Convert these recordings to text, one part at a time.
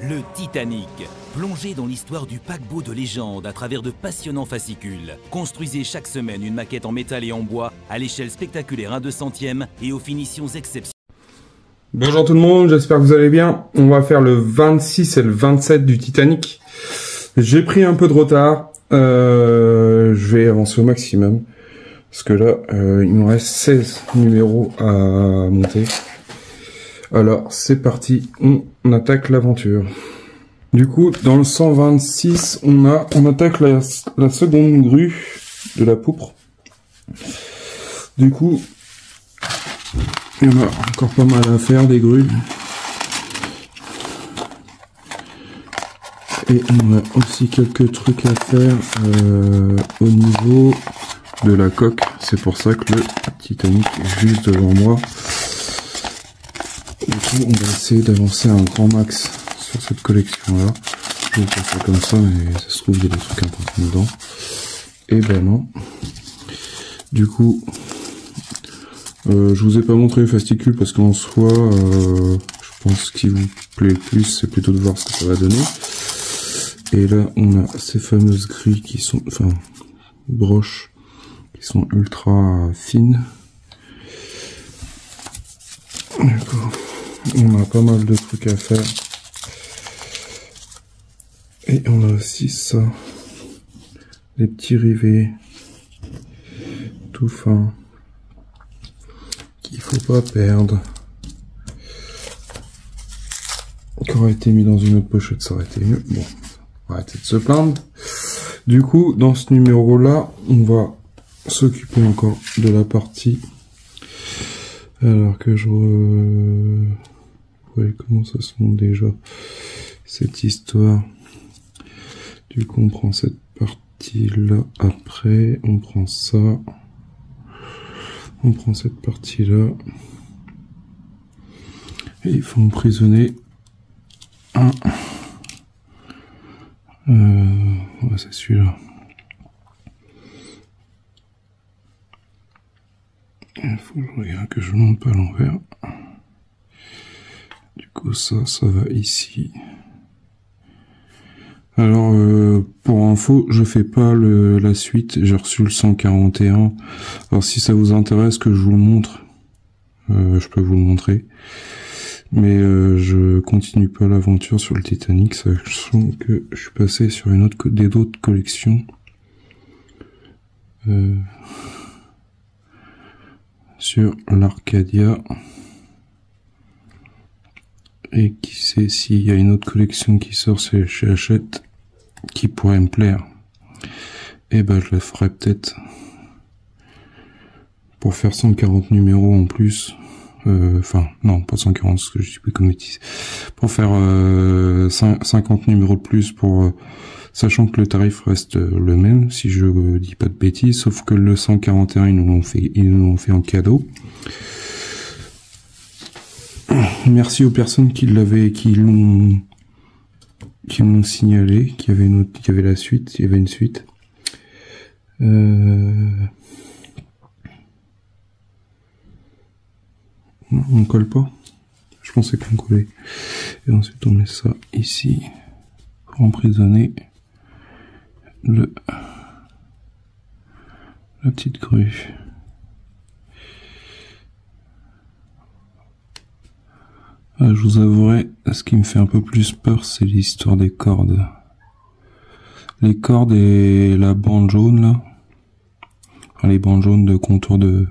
Le Titanic. Plongez dans l'histoire du paquebot de légende à travers de passionnants fascicules. Construisez chaque semaine une maquette en métal et en bois à l'échelle spectaculaire 1/200e et aux finitions exceptionnelles. Bonjour tout le monde, j'espère que vous allez bien. On va faire le 26 et le 27 du Titanic. J'ai pris un peu de retard. Je vais avancer au maximum. Parce que là, il me reste 16 numéros à monter. Alors, c'est parti, on attaque l'aventure. Du coup, dans le 126, on attaque la seconde grue de la poutre. Du coup, il y en a encore pas mal à faire, des grues. Et on a aussi quelques trucs à faire au niveau de la coque. C'est pour ça que le Titanic est juste devant moi. Du coup, on va essayer d'avancer un grand max sur cette collection-là. Je vais faire ça comme ça, mais ça se trouve, il y a des trucs importants dedans. Et ben non. Du coup, je vous ai pas montré les fascicules parce qu'en soi, je pense qu'il vous plaît le plus, c'est plutôt de voir ce que ça va donner. Et là, on a ces fameuses grilles qui sont, enfin, broches, qui sont ultra fines. D'accord. On a pas mal de trucs à faire. Et on a aussi ça. Les petits rivets. Tout fins. Qu'il faut pas perdre. Qui aurait été mis dans une autre pochette, ça aurait été mieux. Bon, on va arrêter de se plaindre. Du coup, dans ce numéro-là, on va s'occuper encore de la partie. Alors que je... Ouais, comment ça se monte déjà, cette histoire. Du coup, on prend cette partie-là après. On prend ça. On prend cette partie-là. Et il faut emprisonner un... ouais, c'est celui-là. Il faut que je regarde que je ne monte pas à l'envers. Du coup, ça va ici. Alors, pour info, je fais pas la suite. J'ai reçu le 141. Alors, si ça vous intéresse que je vous le montre, je peux vous le montrer. Mais je continue pas l'aventure sur le Titanic, sachant que je suis passé sur d'autres collections. Sur l'Arcadia. Et qui sait s'il y a une autre collection qui sort chez Hachette qui pourrait me plaire. Et ben je le ferai peut-être pour faire 140 numéros en plus. Enfin non, pas 140 parce que je suis plus comme bêtise. Pour faire 50 numéros de plus pour sachant que le tarif reste le même si je dis pas de bêtises, sauf que le 141 ils nous l'ont fait en cadeau. Merci aux personnes qui l'ont signalé, qu'il y avait la suite, il y avait une suite. Non, on colle pas. Je pensais qu'on collait. Et ensuite on met ça ici pour emprisonner la petite grue. Je vous avouerai, ce qui me fait un peu plus peur, c'est l'histoire des cordes. Les cordes et la bande jaune, là. Enfin, les bandes jaunes de contour de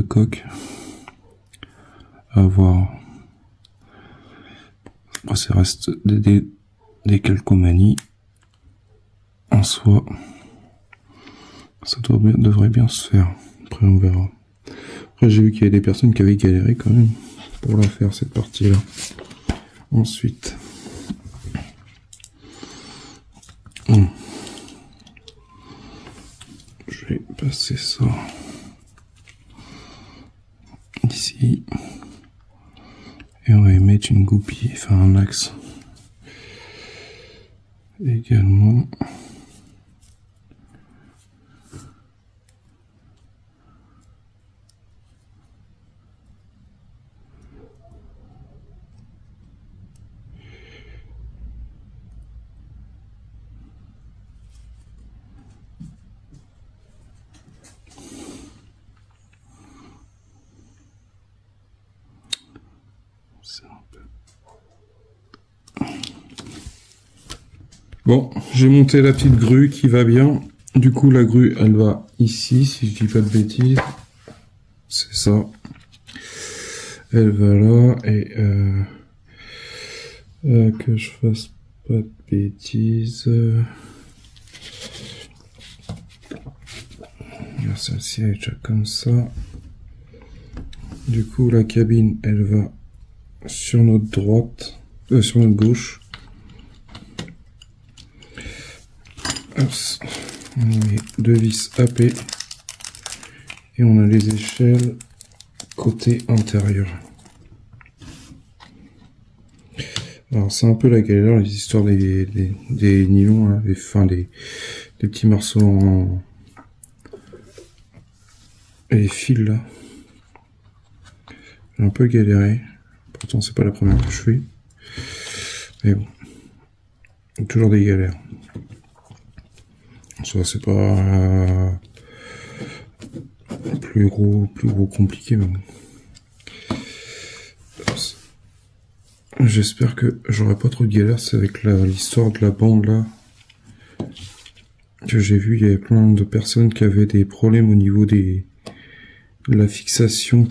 coque. À voir. Ça reste des calcomanies. En soi, ça devrait bien se faire. Après, on verra. Après, j'ai vu qu'il y avait des personnes qui avaient galéré quand même pour la faire, cette partie-là. Ensuite, je vais passer ça ici. Et on va y mettre une goupille, enfin un axe. Également. Bon, j'ai monté la petite grue qui va bien. Du coup, la grue, elle va ici, si je dis pas de bêtises. C'est ça. Elle va là, et que je fasse pas de bêtises. Celle-ci elle est déjà comme ça. Du coup, la cabine, elle va sur notre droite, sur notre gauche. Hop. On met 2 vis AP et on a les échelles côté intérieur. Alors c'est un peu la galère, les histoires des nylons, hein, des petits morceaux en... et les fils là. J'ai un peu galéré, pourtant c'est pas la première que je fais, mais bon, toujours des galères. Ça c'est pas plus gros compliqué, mais bon. J'espère que j'aurai pas trop de galères. C'est avec l'histoire de la bande là que j'ai vu, il y avait plein de personnes qui avaient des problèmes au niveau de la fixation,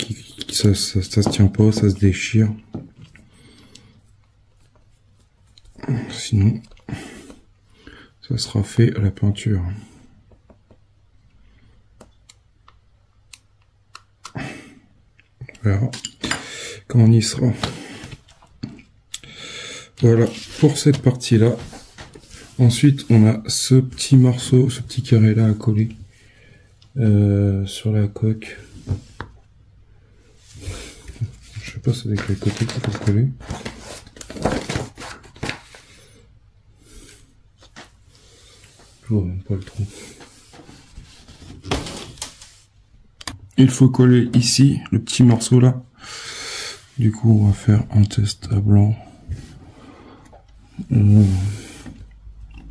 ça se tient pas, ça se déchire. Sinon ça sera fait à la peinture. Voilà, quand on y sera. Voilà pour cette partie là. Ensuite on a ce petit morceau, ce petit carré là à coller sur la coque. Je sais pas si c'est avec les côtés qu'il faut coller. Je vois même pas le trou. Il faut coller ici le petit morceau là. Du coup on va faire un test à blanc. De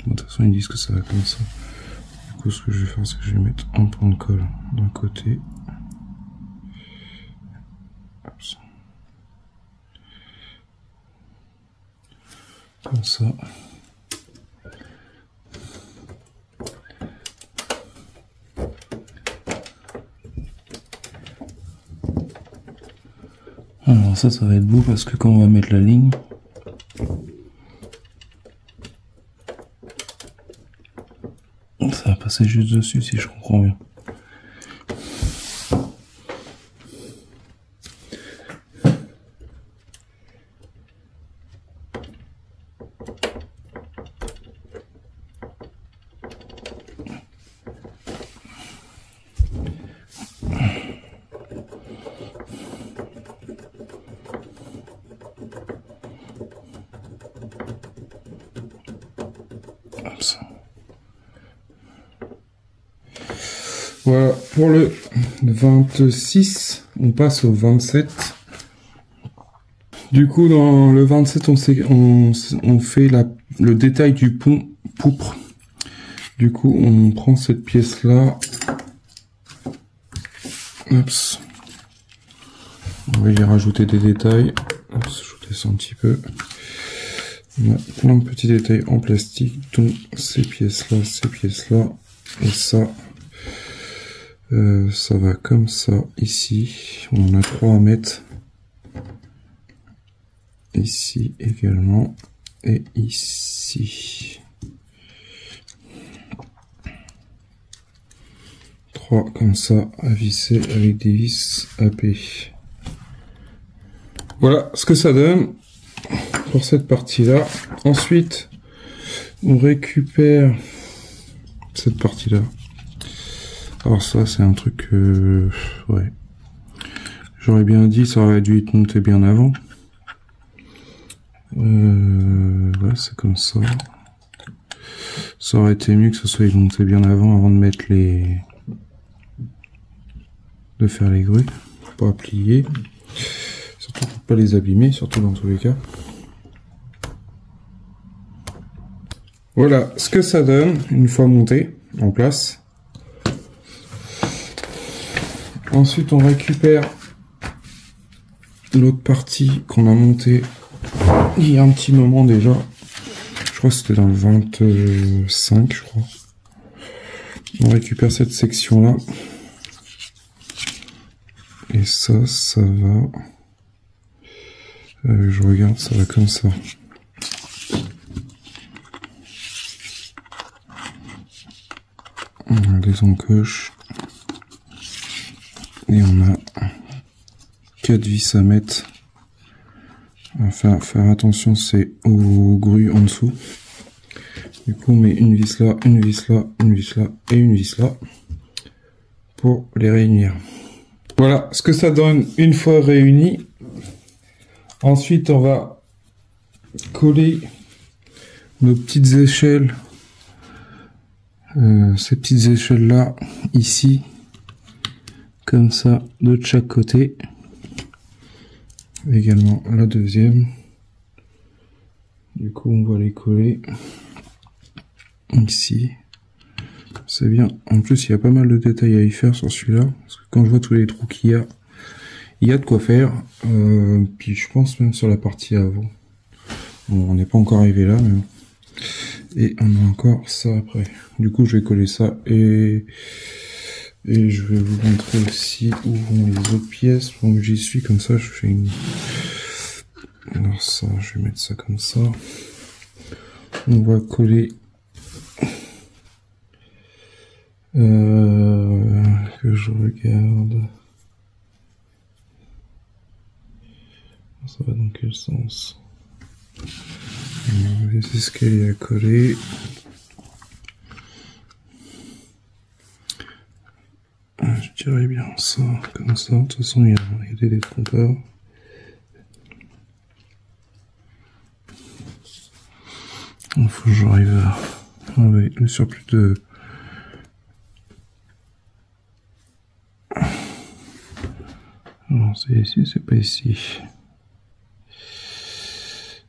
toute façon ils disent que ça va comme ça. Du coup ce que je vais faire c'est que je vais mettre un point de colle d'un côté. Comme ça. Alors ça va être beau parce que quand on va mettre la ligne, ça va passer juste dessus si je comprends bien. Voilà, pour le 26, on passe au 27. Du coup, dans le 27, on fait le détail du pont pourpre. Du coup, on prend cette pièce-là. Oups. On va y rajouter des détails. Oups, je descends un petit peu. On a plein de petits détails en plastique, dont ces pièces-là, et ça. Ça va comme ça ici. On a 3 à mettre. Ici également. Et ici. 3 comme ça à visser avec des vis AP. Voilà ce que ça donne pour cette partie-là. Ensuite, on récupère cette partie-là. Alors ça, c'est un truc ouais. J'aurais bien dit, ça aurait dû être monté bien avant. Ouais, c'est comme ça. Ça aurait été mieux que ce soit monté bien avant de mettre de faire les grues. Pour pas plier. Surtout pour pas les abîmer, surtout dans tous les cas. Voilà ce que ça donne une fois monté en place. Ensuite, on récupère l'autre partie qu'on a montée il y a un petit moment déjà. Je crois que c'était dans le 25, je crois. On récupère cette section-là. Et ça va... je regarde, ça va comme ça. On a des encoches. Et on a 4 vis à mettre. Enfin, faire attention, c'est aux grues en dessous. Du coup, on met une vis là, une vis là, une vis là et une vis là pour les réunir. Voilà ce que ça donne une fois réuni. Ensuite, on va coller nos petites échelles, ces petites échelles là, ici, comme ça, de chaque côté. Également la deuxième. Du coup, on va les coller ici. C'est bien. En plus, il y a pas mal de détails à y faire sur celui-là. Parce que quand je vois tous les trous qu'il y a, il y a de quoi faire. Puis je pense même sur la partie avant. Bon, on n'est pas encore arrivé là, mais bon. Et on a encore ça après. Du coup, je vais coller ça et je vais vous montrer aussi où vont les autres pièces. Bon, j'y suis comme ça, je fais une... Alors ça, je vais mettre ça comme ça. On va coller... que je regarde... Ça va dans quel sens? On va les escaliers à coller. Je dirais bien ça, comme ça. De toute façon, il y a des détrompeurs. Il faut que j'arrive à enlever le surplus de... Non, c'est ici, c'est pas ici.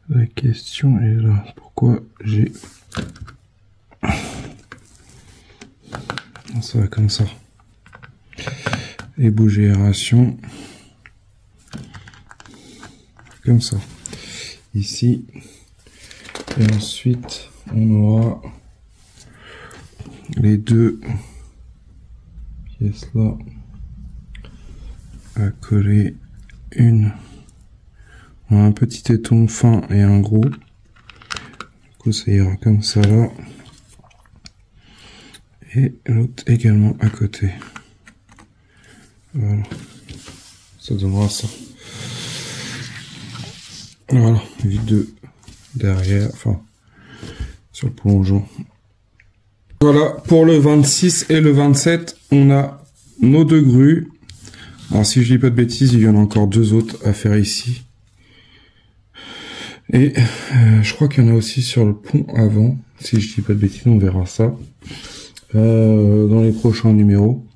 La question est là. Pourquoi j'ai... Ça va comme ça. Et bouger aération. Comme ça. Ici. Et ensuite, on aura les deux pièces là à coller. Une, on a un petit éton fin et un gros. Du coup, ça ira comme ça là. Et l'autre également à côté. Voilà. Ça donnera ça. Voilà. Vide de derrière, enfin, sur le plongeon. Voilà. Pour le 26 et le 27, on a nos deux grues. Alors, si je dis pas de bêtises, il y en a encore deux autres à faire ici. Et je crois qu'il y en a aussi sur le pont avant. Si je dis pas de bêtises, on verra ça dans les prochains numéros.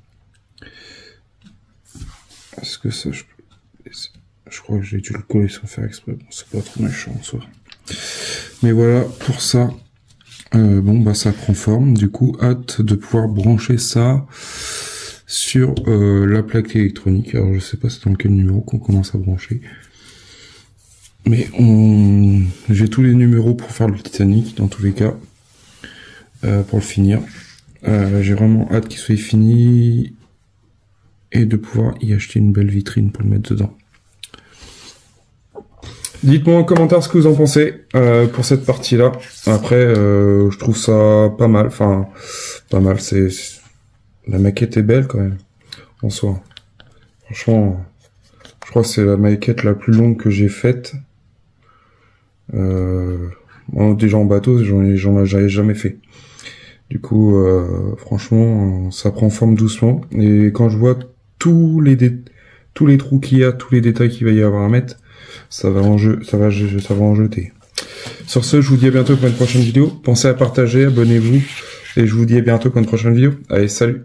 Est-ce que ça, je crois que j'ai dû le coller sans faire exprès. Bon, c'est pas trop méchant en soi. Mais voilà, pour ça, bon bah ça prend forme. Du coup, hâte de pouvoir brancher ça sur la plaque électronique. Alors je sais pas c'est dans quel numéro qu'on commence à brancher. Mais j'ai tous les numéros pour faire le Titanic dans tous les cas. Pour le finir. J'ai vraiment hâte qu'il soit fini et de pouvoir y acheter une belle vitrine pour le mettre dedans. Dites-moi en commentaire ce que vous en pensez pour cette partie-là. Après, je trouve ça pas mal. Enfin, pas mal. La maquette est belle quand même en soi. Franchement, je crois que c'est la maquette la plus longue que j'ai faite. Déjà en bateau, j'avais jamais fait. Du coup, franchement, ça prend forme doucement. Et quand je vois tous les trous qu'il y a, tous les détails qu'il va y avoir à mettre, ça va en jeter. Sur ce, je vous dis à bientôt pour une prochaine vidéo. Pensez à partager, abonnez-vous. Et je vous dis à bientôt pour une prochaine vidéo. Allez, salut!